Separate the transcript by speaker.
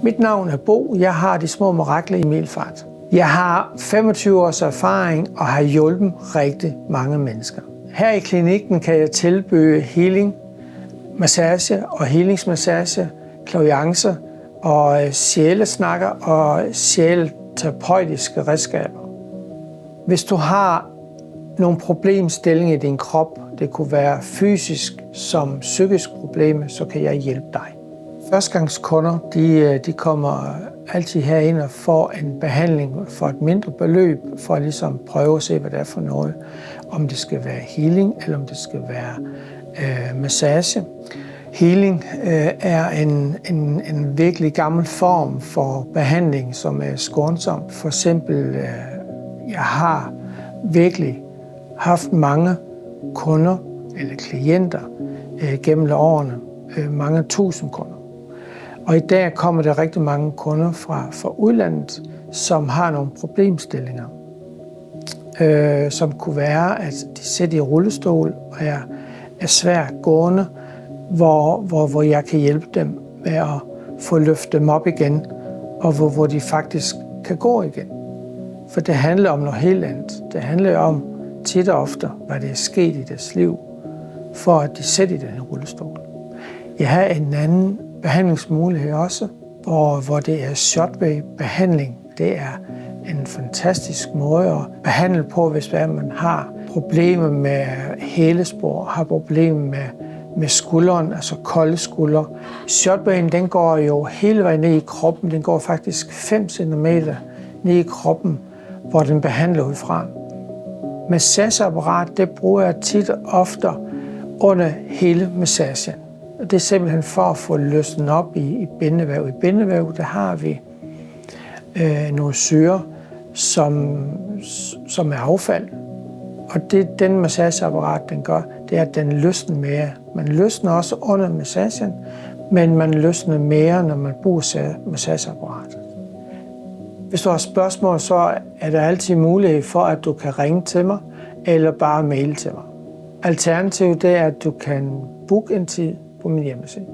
Speaker 1: Mit navn er Bo. Jeg har de små mirakler i Middelfart. Jeg har 25 års erfaring og har hjulpet rigtig mange mennesker. Her i klinikken kan jeg tilbyde healing, massage og healingsmassage, klaviance og sjælesnakker og sjæleterapeutiske redskaber. Hvis du har nogle problemstillinger i din krop, det kunne være fysisk som psykisk problem, så kan jeg hjælpe dig. Førstegangskunder, de kommer altid herind og får en behandling for et mindre beløb, for at ligesom prøve at se, hvad det er for noget. Om det skal være healing, eller om det skal være massage. Healing er en virkelig gammel form for behandling, som er skånsom. For eksempel, jeg har virkelig haft mange kunder eller klienter gennem årene, mange tusind kunder. Og i dag kommer der rigtig mange kunder fra udlandet, som har nogle problemstillinger, som kunne være, at de sidder i rullestol og er svært gående, hvor jeg kan hjælpe dem med at få løftet dem op igen, og hvor de faktisk kan gå igen. For det handler om noget helt andet. Det handler om tit og ofte, hvad det er sket i deres liv, for at de sidder i den her rullestol. Jeg har en anden behandlingsmulighed også, hvor det er shotwave-behandling. Det er en fantastisk måde at behandle på, hvis man har problemer med hælespor, har problemer med skulderen, altså kolde skuldre. Shotwaven, den går jo hele vejen ned i kroppen. Den går faktisk 5 cm ned i kroppen, hvor den behandler ud fra. Massageapparat, det bruger jeg tit og ofte under hele massagen. Det er simpelthen for at få løsnet op i bindevæv. I bindevæv, der har vi nogle syre, som er affald. Og det den massageapparat, den gør, det er, at den løsner mere. Man løsner også under massagen, men man løsner mere, når man bruger massageapparatet. Hvis du har spørgsmål, så er der altid mulighed for, at du kan ringe til mig, eller bare mail til mig. Alternativet det er, at du kan booke en tid på min hjemmeside.